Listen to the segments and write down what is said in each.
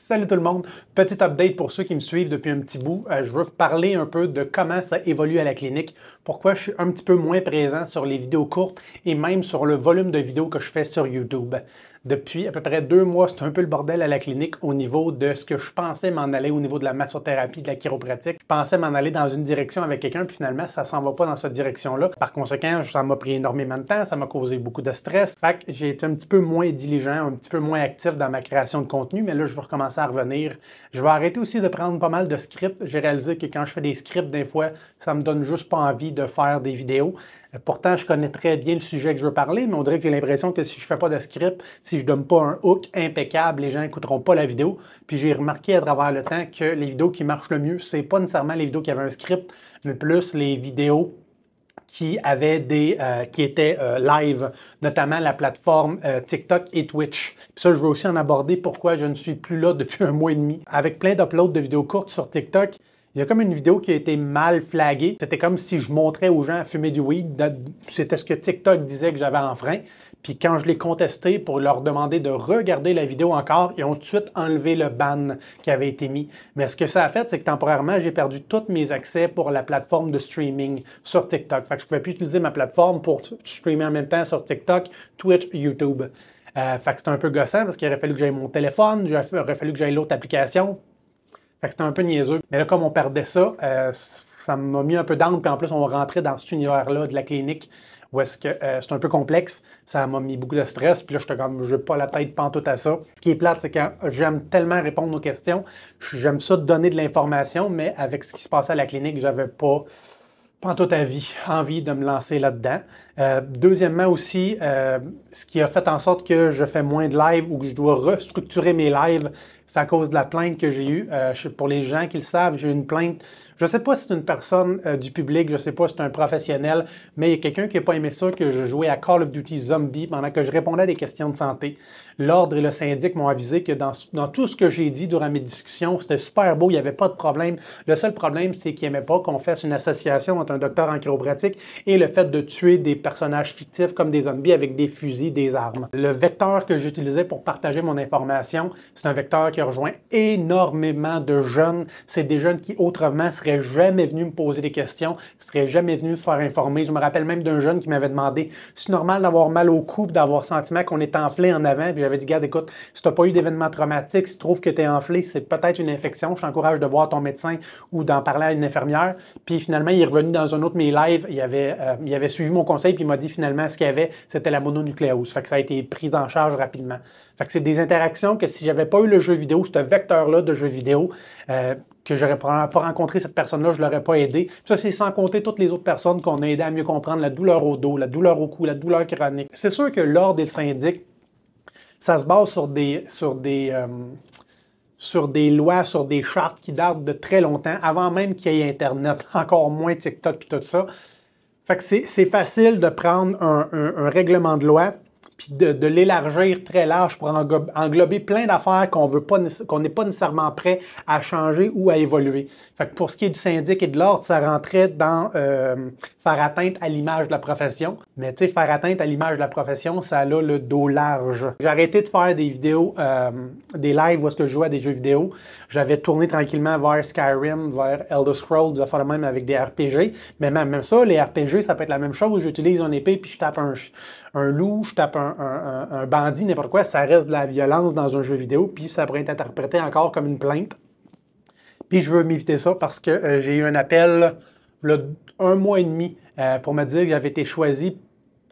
Salut tout le monde! Petit update pour ceux qui me suivent depuis un petit bout. Je veux vous parler un peu de comment ça évolue à la clinique, pourquoi je suis un petit peu moins présent sur les vidéos courtes et même sur le volume de vidéos que je fais sur YouTube. Depuis à peu près 2 mois, c'est un peu le bordel à la clinique au niveau de ce que je pensais m'en aller au niveau de la massothérapie, de la chiropratique. Je pensais m'en aller dans une direction avec quelqu'un, puis finalement, ça s'en va pas dans cette direction-là. Par conséquent, ça m'a pris énormément de temps, ça m'a causé beaucoup de stress. Fait que j'ai été un petit peu moins diligent, un petit peu moins actif dans ma création de contenu, mais là, je vais recommencer à revenir. Je vais arrêter aussi de prendre pas mal de scripts. J'ai réalisé que quand je fais des scripts, des fois, ça me donne juste pas envie de faire des vidéos. Pourtant, je connais très bien le sujet que je veux parler, mais on dirait que j'ai l'impression que si je ne fais pas de script, si je ne donne pas un hook impeccable, les gens n'écouteront pas la vidéo. Puis j'ai remarqué à travers le temps que les vidéos qui marchent le mieux, ce n'est pas nécessairement les vidéos qui avaient un script, mais plus les vidéos qui étaient live, notamment la plateforme TikTok et Twitch. Puis ça, je veux aussi en aborder pourquoi je ne suis plus là depuis 1 mois et demi. Avec plein d'uploads de vidéos courtes sur TikTok, il y a comme une vidéo qui a été mal flaguée. C'était comme si je montrais aux gens à fumer du weed. C'était ce que TikTok disait que j'avais enfreint. Puis quand je l'ai contesté pour leur demander de regarder la vidéo encore, ils ont tout de suite enlevé le ban qui avait été mis. Mais ce que ça a fait, c'est que temporairement, j'ai perdu tous mes accès pour la plateforme de streaming sur TikTok. Fait que je ne pouvais plus utiliser ma plateforme pour streamer en même temps sur TikTok, Twitch, YouTube. Fait que c'était un peu gossant parce qu'il aurait fallu que j'aille mon téléphone, il aurait fallu que j'aille l'autre application. Fait que c'était un peu niaiseux. Mais là, comme on perdait ça, ça m'a mis un peu down. Puis en plus, on rentrait dans cet univers-là de la clinique où est-ce que c'est un peu complexe. Ça m'a mis beaucoup de stress. Puis là, j'étais comme, je n'ai pas la tête pantoute à ça. Ce qui est plate, c'est que j'aime tellement répondre aux questions. J'aime ça donner de l'information, mais avec ce qui se passait à la clinique, j'avais pas toute envie de me lancer là-dedans. Deuxièmement aussi, ce qui a fait en sorte que je fais moins de live ou que je dois restructurer mes lives, c'est à cause de la plainte que j'ai eue. Pour les gens qui le savent, j'ai eu une plainte. Je ne sais pas si c'est une personne du public, je ne sais pas si c'est un professionnel, mais il y a quelqu'un qui n'a pas aimé ça, que je jouais à Call of Duty Zombie pendant que je répondais à des questions de santé. L'ordre et le syndic m'ont avisé que dans tout ce que j'ai dit durant mes discussions, c'était super beau, il n'y avait pas de problème. Le seul problème, c'est qu'ils n'aimaient pas qu'on fasse une association entre un docteur en chiropratique et le fait de tuer des personnages fictifs comme des zombies avec des fusils, des armes. Le vecteur que j'utilisais pour partager mon information, c'est un vecteur qui a rejoint énormément de jeunes. C'est des jeunes qui autrement seraient jamais venus me poser des questions, seraient jamais venus se faire informer. Je me rappelle même d'un jeune qui m'avait demandé « C'est normal d'avoir mal au cou, d'avoir le sentiment qu'on est enflé en avant? » Puis j'avais dit « Regarde, écoute, si tu n'as pas eu d'événement traumatique, si tu trouves que tu es enflé, c'est peut-être une infection. Je t'encourage de voir ton médecin ou d'en parler à une infirmière. » Puis finalement, il est revenu dans un autre de mes lives. Il avait suivi mon conseil puis il m'a dit finalement ce qu'il y avait, c'était la mononucléose. Fait que ça a été pris en charge rapidement. Fait que c'est des interactions que si j'avais pas eu le jeu vidéo, ce vecteur-là de jeu vidéo, que j'aurais pas rencontré cette personne-là, je l'aurais pas aidé. Puis ça, c'est sans compter toutes les autres personnes qu'on a aidé à mieux comprendre la douleur au dos, la douleur au cou, la douleur chronique. C'est sûr que l'ordre et le syndic, ça se base sur des lois, sur des chartes qui datent de très longtemps, avant même qu'il y ait Internet, encore moins TikTok et tout ça. Fait que c'est facile de prendre un règlement de loi puis de l'élargir très large pour englober plein d'affaires qu'on n'est pas nécessairement prêt à changer ou à évoluer. Fait que pour ce qui est du syndic et de l'ordre, ça rentrait dans faire atteinte à l'image de la profession. Mais tu sais, faire atteinte à l'image de la profession, ça a le dos large. J'ai arrêté de faire des vidéos, des lives où est-ce que je jouais à des jeux vidéo. J'avais tourné tranquillement vers Skyrim, vers Elder Scrolls, de faire le même avec des RPG. Mais même ça, les RPG, ça peut être la même chose. J'utilise une épée puis je tape un loup, je tape un bandit, n'importe quoi. Ça reste de la violence dans un jeu vidéo puis ça pourrait être interprété encore comme une plainte. Puis je veux m'éviter ça parce que j'ai eu un appel là, 1 mois et demi pour me dire que j'avais été choisi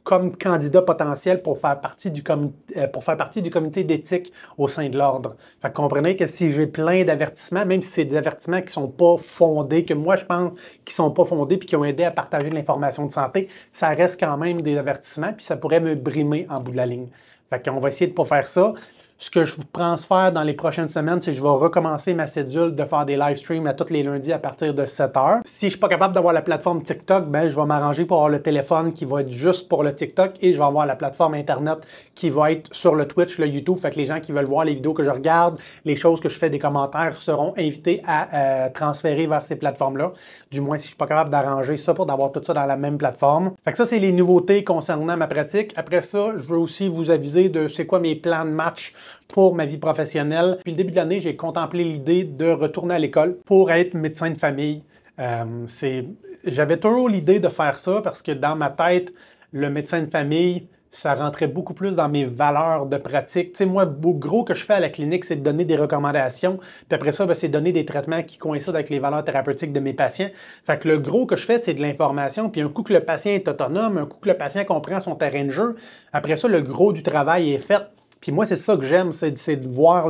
comme candidat potentiel pour faire partie du comité d'éthique au sein de l'ordre. Fait que comprenez que si j'ai plein d'avertissements, même si c'est des avertissements qui ne sont pas fondés, que moi je pense qu'ils ne sont pas fondés puis qui ont aidé à partager de l'information de santé, ça reste quand même des avertissements puis ça pourrait me brimer en bout de la ligne. Fait qu'on va essayer de ne pas faire ça. Ce que je pense faire dans les prochaines semaines, c'est que je vais recommencer ma cédule de faire des live streams à tous les lundis à partir de 7 h. Si je ne suis pas capable d'avoir la plateforme TikTok, ben, je vais m'arranger pour avoir le téléphone qui va être juste pour le TikTok et je vais avoir la plateforme Internet qui va être sur le Twitch, le YouTube. Fait que les gens qui veulent voir les vidéos que je regarde, les choses que je fais, des commentaires, seront invités à transférer vers ces plateformes-là. Du moins, si je ne suis pas capable d'arranger ça pour d'avoir tout ça dans la même plateforme. Fait que ça, c'est les nouveautés concernant ma pratique. Après ça, je veux aussi vous aviser de c'est quoi mes plans de match pour ma vie professionnelle. Depuis le début de l'année, j'ai contemplé l'idée de retourner à l'école pour être médecin de famille. J'avais toujours l'idée de faire ça parce que dans ma tête, le médecin de famille, ça rentrait beaucoup plus dans mes valeurs de pratique. Tu sais, moi, le gros que je fais à la clinique, c'est de donner des recommandations. Puis après ça, c'est donner des traitements qui coïncident avec les valeurs thérapeutiques de mes patients. Fait que le gros que je fais, c'est de l'information. Puis un coup que le patient est autonome, un coup que le patient comprend son terrain de jeu, après ça, le gros du travail est fait. Puis moi, c'est ça que j'aime, c'est de voir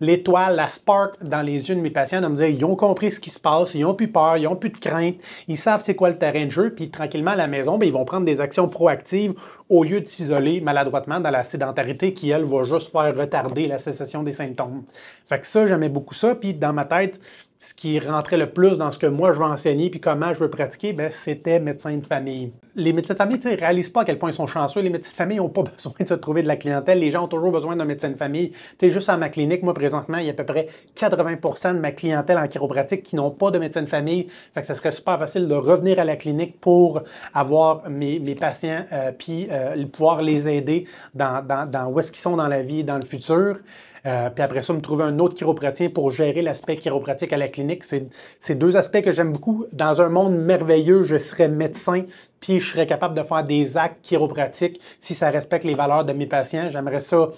l'étoile, la spark dans les yeux de mes patients, de me dire, ils ont compris ce qui se passe, ils n'ont plus peur, ils n'ont plus de crainte, ils savent c'est quoi le terrain de jeu, puis tranquillement à la maison, bien, ils vont prendre des actions proactives au lieu de s'isoler maladroitement dans la sédentarité qui, elle, va juste faire retarder la cessation des symptômes. Fait que ça, j'aimais beaucoup ça, puis dans ma tête, ce qui rentrait le plus dans ce que moi je veux enseigner puis comment je veux pratiquer, ben, c'était médecin de famille. Les médecins de famille, tu sais, ils réalisent pas à quel point ils sont chanceux. Les médecins de famille n'ont pas besoin de se trouver de la clientèle. Les gens ont toujours besoin d'un médecin de famille. Tu sais, juste à ma clinique, moi, présentement, il y a à peu près 80% de ma clientèle en chiropratique qui n'ont pas de médecin de famille. Fait que ça serait super facile de revenir à la clinique pour avoir mes patients puis pouvoir les aider dans où est-ce qu'ils sont dans la vie et dans le futur. Puis après ça, me trouver un autre chiropratien pour gérer l'aspect chiropratique à la clinique. C'est deux aspects que j'aime beaucoup. Dans un monde merveilleux, je serais médecin, puis je serais capable de faire des actes chiropratiques si ça respecte les valeurs de mes patients. J'aimerais ça.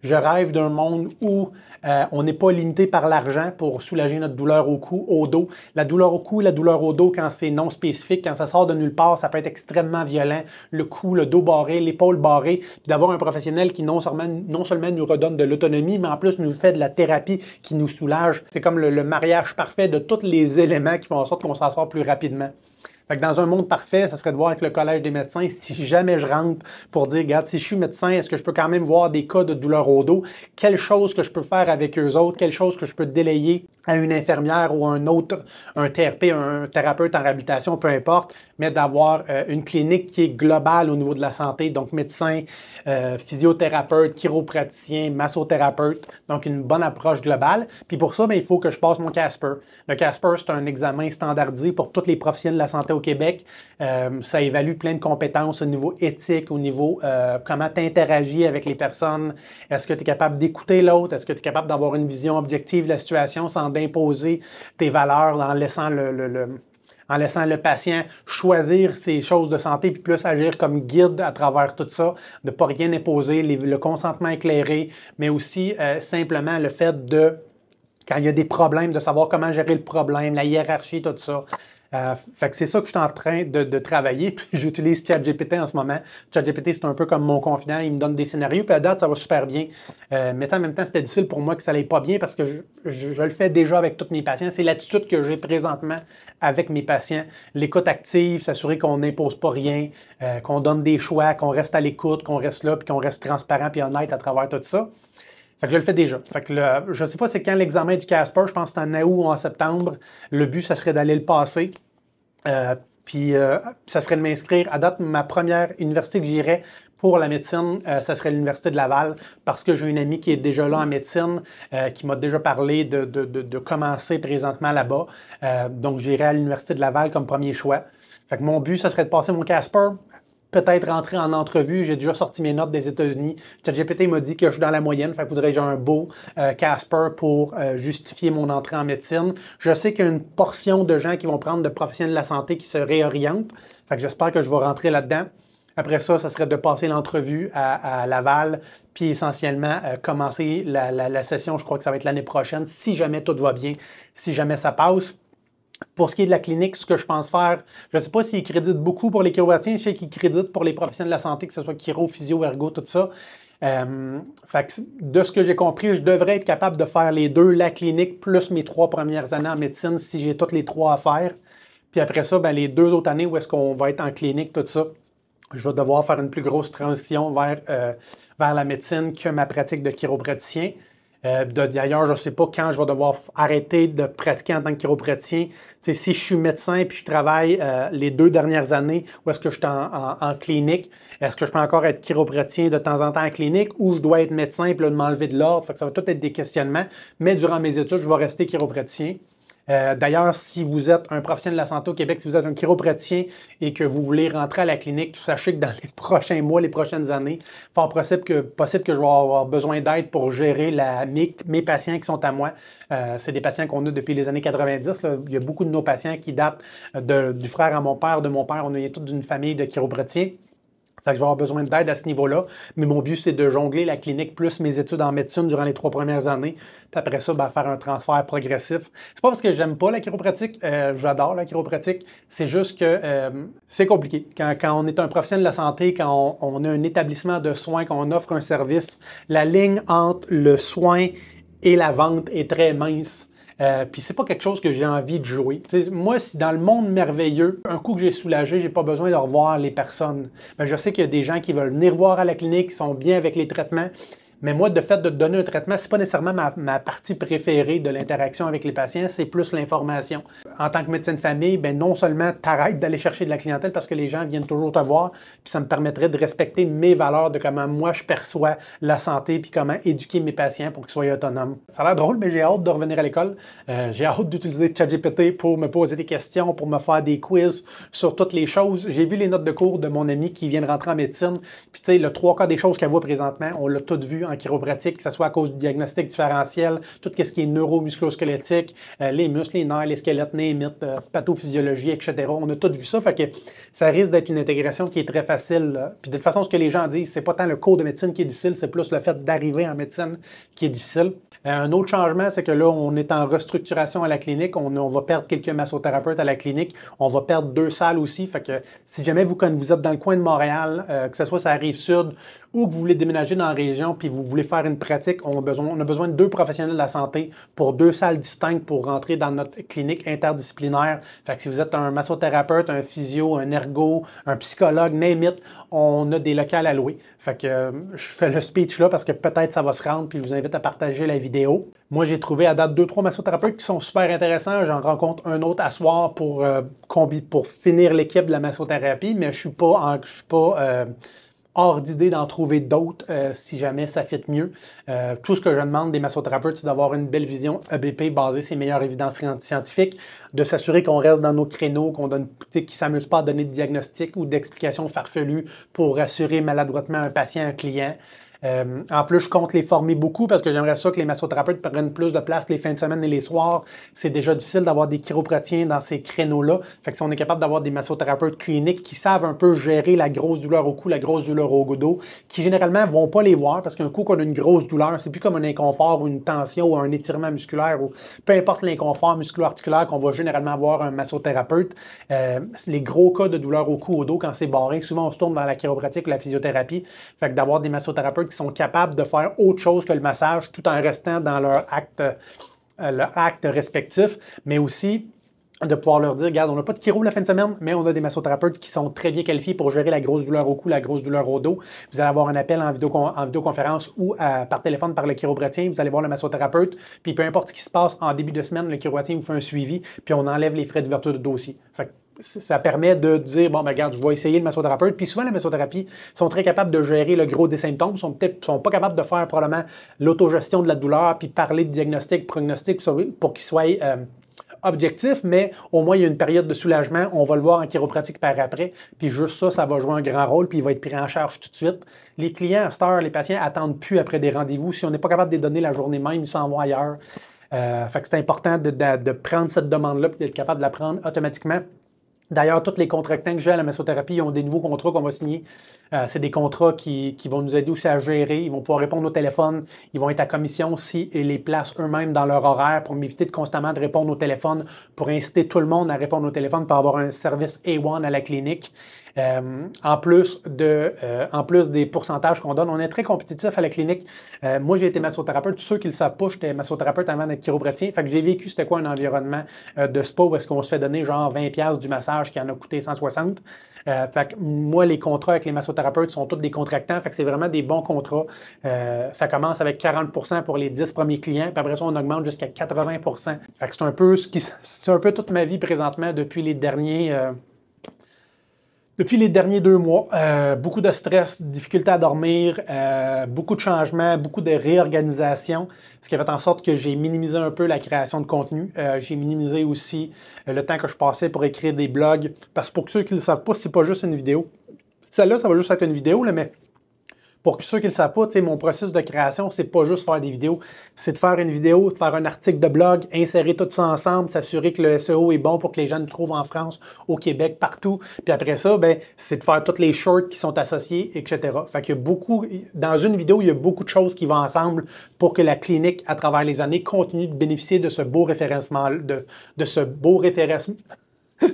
Je rêve d'un monde où on n'est pas limité par l'argent pour soulager notre douleur au cou, au dos. La douleur au cou, la douleur au dos, quand c'est non spécifique, quand ça sort de nulle part, ça peut être extrêmement violent. Le cou, le dos barré, l'épaule barrée. Puis d'avoir un professionnel qui non seulement nous redonne de l'autonomie, mais en plus nous fait de la thérapie qui nous soulage. C'est comme le mariage parfait de tous les éléments qui font en sorte qu'on s'en sort plus rapidement. Fait que dans un monde parfait, ça serait de voir avec le Collège des médecins, si jamais je rentre pour dire, regarde, si je suis médecin, est-ce que je peux quand même voir des cas de douleur au dos? Quelle chose que je peux faire avec eux autres? Quelle chose que je peux délayer à une infirmière ou un autre, un TRP, un thérapeute en réhabilitation, peu importe, mais d'avoir une clinique qui est globale au niveau de la santé, donc médecin, physiothérapeute, chiropraticien, massothérapeute, donc une bonne approche globale. Puis pour ça, bien, il faut que je passe mon Casper. Le Casper, c'est un examen standardisé pour tous les professionnels de la santé au Québec. Ça évalue plein de compétences au niveau éthique, au niveau comment tu interagis avec les personnes. Est-ce que tu es capable d'écouter l'autre? Est-ce que tu es capable d'avoir une vision objective de la situation sans imposer tes valeurs en laissant le patient choisir ses choses de santé puis plus agir comme guide à travers tout ça, de ne pas rien imposer, le consentement éclairé, mais aussi simplement le fait de, quand il y a des problèmes, de savoir comment gérer le problème, la hiérarchie, tout ça. Fait que c'est ça que je suis en train de travailler. Puis j'utilise ChatGPT en ce moment. ChatGPT, c'est un peu comme mon confident. Il me donne des scénarios. Puis à date, ça va super bien. Mais en même temps, c'était difficile pour moi que ça n'allait pas bien parce que je le fais déjà avec tous mes patients. C'est l'attitude que j'ai présentement avec mes patients. L'écoute active, s'assurer qu'on n'impose pas rien, qu'on donne des choix, qu'on reste à l'écoute, qu'on reste là, puis qu'on reste transparent et honnête à travers tout ça. Fait que je le fais déjà. Fait que je ne sais pas c'est quand l'examen du Casper, je pense que c'est en août ou en septembre. Le but, ça serait d'aller le passer. Puis ça serait de m'inscrire. À date, ma première université que j'irais pour la médecine, ça serait l'Université de Laval, parce que j'ai une amie qui est déjà là en médecine, qui m'a déjà parlé de commencer présentement là-bas. Donc j'irai à l'Université de Laval comme premier choix. Fait que mon but, ça serait de passer mon Casper. Peut-être rentrer en entrevue. J'ai déjà sorti mes notes des États-Unis. ChatGPT m'a dit que je suis dans la moyenne, fait qu'il faudrait que j'ai un beau Casper pour justifier mon entrée en médecine. Je sais qu'il y a une portion de gens qui vont prendre de professionnels de la santé qui se réorientent. Fait que j'espère que je vais rentrer là-dedans. Après ça, ça serait de passer l'entrevue à Laval, puis essentiellement commencer la session. Je crois que ça va être l'année prochaine, si jamais tout va bien, si jamais ça passe. Pour ce qui est de la clinique, ce que je pense faire, je ne sais pas s'ils créditent beaucoup pour les chiropratiens, je sais qu'ils créditent pour les professionnels de la santé, que ce soit chiro, physio, ergo, tout ça. Fait que de ce que j'ai compris, je devrais être capable de faire les deux, la clinique plus mes 3 premières années en médecine, si j'ai toutes les 3 à faire. Puis après ça, ben, les 2 autres années où est-ce qu'on va être en clinique, tout ça, je vais devoir faire une plus grosse transition vers la médecine que ma pratique de chiropraticien. D'ailleurs, je ne sais pas quand je vais devoir arrêter de pratiquer en tant que chiropraticien. T'sais, si je suis médecin puis je travaille les 2 dernières années où est-ce que je suis en clinique, est-ce que je peux encore être chiropraticien de temps en temps en clinique ou je dois être médecin et puis là, de m'enlever de l'ordre? Ça va tout être des questionnements. Mais durant mes études, je vais rester chiropraticien. D'ailleurs, si vous êtes un professionnel de la santé au Québec, si vous êtes un chiropraticien et que vous voulez rentrer à la clinique, sachez que dans les prochains mois, les prochaines années, fort possible que je vais avoir besoin d'aide pour gérer mes patients qui sont à moi. C'est des patients qu'on a depuis les années 90. Là. Il y a beaucoup de nos patients qui datent du frère à mon père, de mon père. On est tous d'une famille de chiropraticiens. Fait que je vais avoir besoin d'aide à ce niveau-là. Mais mon but, c'est de jongler la clinique plus mes études en médecine durant les 3 premières années. Puis après ça, faire un transfert progressif. C'est pas parce que j'aime pas la chiropratique. J'adore la chiropratique. C'est juste que c'est compliqué. Quand on est un professionnel de la santé, quand on a un établissement de soins, quand on offre un service, la ligne entre le soin et la vente est très mince. Puis c'est pas quelque chose que j'ai envie de jouer. T'sais, moi, si dans le monde merveilleux, un coup que j'ai soulagé, j'ai pas besoin de revoir les personnes. Je sais qu'il y a des gens qui veulent venir voir à la clinique, qui sont bien avec les traitements. Mais moi, de fait de donner un traitement, c'est pas nécessairement ma partie préférée de l'interaction avec les patients, c'est plus l'information. En tant que médecin de famille, non seulement t'arrêtes d'aller chercher de la clientèle parce que les gens viennent toujours te voir, puis ça me permettrait de respecter mes valeurs de comment moi je perçois la santé, puis comment éduquer mes patients pour qu'ils soient autonomes. Ça a l'air drôle, mais j'ai hâte de revenir à l'école. J'ai hâte d'utiliser ChatGPT pour me poser des questions, pour me faire des quiz sur toutes les choses. J'ai vu les notes de cours de mon ami qui vient de rentrer en médecine, puis tu sais, le 3/4 des choses qu'elle voit présentement, on l'a tout vu en chiropratique, que ce soit à cause du diagnostic différentiel, tout ce qui est neuromusculosquelettique, les muscles, les nerfs, les squelettes, les mythes, pathophysiologie, etc. On a tout vu ça, fait que ça risque d'être une intégration qui est très facile. Là. Puis de toute façon, ce que les gens disent, c'est pas tant le cours de médecine qui est difficile, c'est plus le fait d'arriver en médecine qui est difficile. Un autre changement, c'est que là, on est en restructuration à la clinique. On va perdre quelques massothérapeutes à la clinique. On va perdre 2 salles aussi. Fait que si jamais quand vous êtes dans le coin de Montréal, que ce soit sur la Rive-Sud ou que vous voulez déménager dans la région puis vous voulez faire une pratique, on a besoin de 2 professionnels de la santé pour 2 salles distinctes pour rentrer dans notre clinique interdisciplinaire. Fait que si vous êtes un massothérapeute, un physio, un ergo, un psychologue, name it, on a des locales à louer. Fait que je fais le speech là parce que peut-être ça va se rendre puis je vous invite à partager la vidéo. Moi, j'ai trouvé à date 2-3 massothérapeutes qui sont super intéressants. J'en rencontre un autre à soir pour finir l'équipe de la massothérapie, mais je suis pas hors d'idée d'en trouver d'autres si jamais ça fit mieux. Tout ce que je demande des massothérapeutes, c'est d'avoir une belle vision EBP basée sur les meilleures évidences scientifiques, de s'assurer qu'on reste dans nos créneaux, qu'ils ne s'amusent pas à donner de diagnostics ou d'explications farfelues pour rassurer maladroitement un patient, un client. En plus, je compte les former beaucoup parce que j'aimerais ça que les massothérapeutes prennent plus de place les fins de semaine et les soirs. C'est déjà difficile d'avoir des chiropraticiens dans ces créneaux-là. Fait que si on est capable d'avoir des massothérapeutes cliniques qui savent un peu gérer la grosse douleur au cou, la grosse douleur au dos, qui généralement ne vont pas les voir parce qu'un coup qu'on a une grosse douleur, c'est plus comme un inconfort ou une tension ou un étirement musculaire ou peu importe l'inconfort musculo-articulaire qu'on va généralement voir un massothérapeute. Les gros cas de douleur au cou, au dos, quand c'est barré, souvent on se tourne vers la chiropratique ou la physiothérapie. Fait que d'avoir des massothérapeutes qui sont capables de faire autre chose que le massage tout en restant dans leur acte respectif, mais aussi de pouvoir leur dire, regarde, on n'a pas de chiro la fin de semaine, mais on a des massothérapeutes qui sont très bien qualifiés pour gérer la grosse douleur au cou, la grosse douleur au dos. Vous allez avoir un appel en vidéoconférence ou par téléphone par le chiropratien, vous allez voir le massothérapeute, puis peu importe ce qui se passe en début de semaine, le chiropratien vous fait un suivi, puis on enlève les frais d'ouverture de dossier. Fait que ça permet de dire, bon, regarde, je vais essayer le massothérapeute. Puis souvent, la massothérapie sont très capables de gérer le gros des symptômes, sont pas capables de faire probablement l'autogestion de la douleur, puis parler de diagnostic, prognostic, pour qu'ils soient objectifs, mais au moins, il y a une période de soulagement. On va le voir en chiropratique par après. Puis juste ça, ça va jouer un grand rôle, puis il va être pris en charge tout de suite. Les clients, à cette heure, les patients attendent plus après des rendez-vous. Si on n'est pas capable de les donner la journée même, ils s'en vont ailleurs. Fait que c'est important de prendre cette demande-là, puis d'être capable de la prendre automatiquement. D'ailleurs, tous les contractants que j'ai à la massothérapie ont des nouveaux contrats qu'on va signer. C'est des contrats qui vont nous aider aussi à gérer. Ils vont pouvoir répondre au téléphone. Ils vont être à commission si ils les placent eux-mêmes dans leur horaire pour m'éviter de constamment de répondre au téléphone, pour inciter tout le monde à répondre au téléphone pour avoir un service A1 à la clinique. En plus des pourcentages qu'on donne, on est très compétitif à la clinique. Moi, j'ai été massothérapeute. Tous ceux qui ne le savent pas, j'étais massothérapeute avant d'être chiropratien. Fait que j'ai vécu c'était quoi un environnement de spa où est-ce qu'on se fait donner genre 20$ du massage qui en a coûté 160. Fait que moi, les contrats avec les massothérapeutes sont tous des contractants. Fait que c'est vraiment des bons contrats. Ça commence avec 40% pour les 10 premiers clients. Puis après ça, on augmente jusqu'à 80%. Fait que c'est un peu toute ma vie présentement depuis les derniers Depuis les derniers 2 mois, beaucoup de stress, difficulté à dormir, beaucoup de changements, beaucoup de réorganisation, ce qui a fait en sorte que j'ai minimisé un peu la création de contenu. J'ai minimisé aussi le temps que je passais pour écrire des blogs, parce que pour ceux qui ne le savent pas, c'est pas juste une vidéo. Celle-là, ça va juste être une vidéo, là, mais pour ceux qui ne le savent pas, mon processus de création, c'est pas juste faire des vidéos, c'est de faire une vidéo, de faire un article de blog, insérer tout ça ensemble, s'assurer que le SEO est bon pour que les gens nous trouvent en France, au Québec, partout. Puis après ça, ben, c'est de faire toutes les shorts qui sont associés, etc. Fait qu'il y a beaucoup, dans une vidéo, il y a beaucoup de choses qui vont ensemble pour que la clinique, à travers les années, continue de bénéficier de ce beau référencement, de ce beau référencement.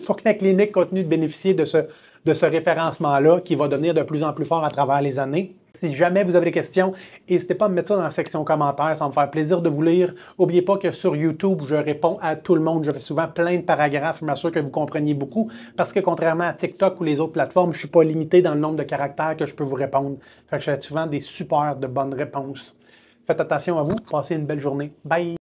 Pour que la clinique continue de bénéficier de ce référencement-là qui va devenir de plus en plus fort à travers les années. Si jamais vous avez des questions, n'hésitez pas à me mettre ça dans la section commentaires, ça va me faire plaisir de vous lire. N'oubliez pas que sur YouTube, je réponds à tout le monde. Je fais souvent plein de paragraphes, je m'assure que vous compreniez beaucoup, parce que contrairement à TikTok ou les autres plateformes, je ne suis pas limité dans le nombre de caractères que je peux vous répondre. Fait que je fais souvent des super de bonnes réponses. Faites attention à vous, passez une belle journée. Bye!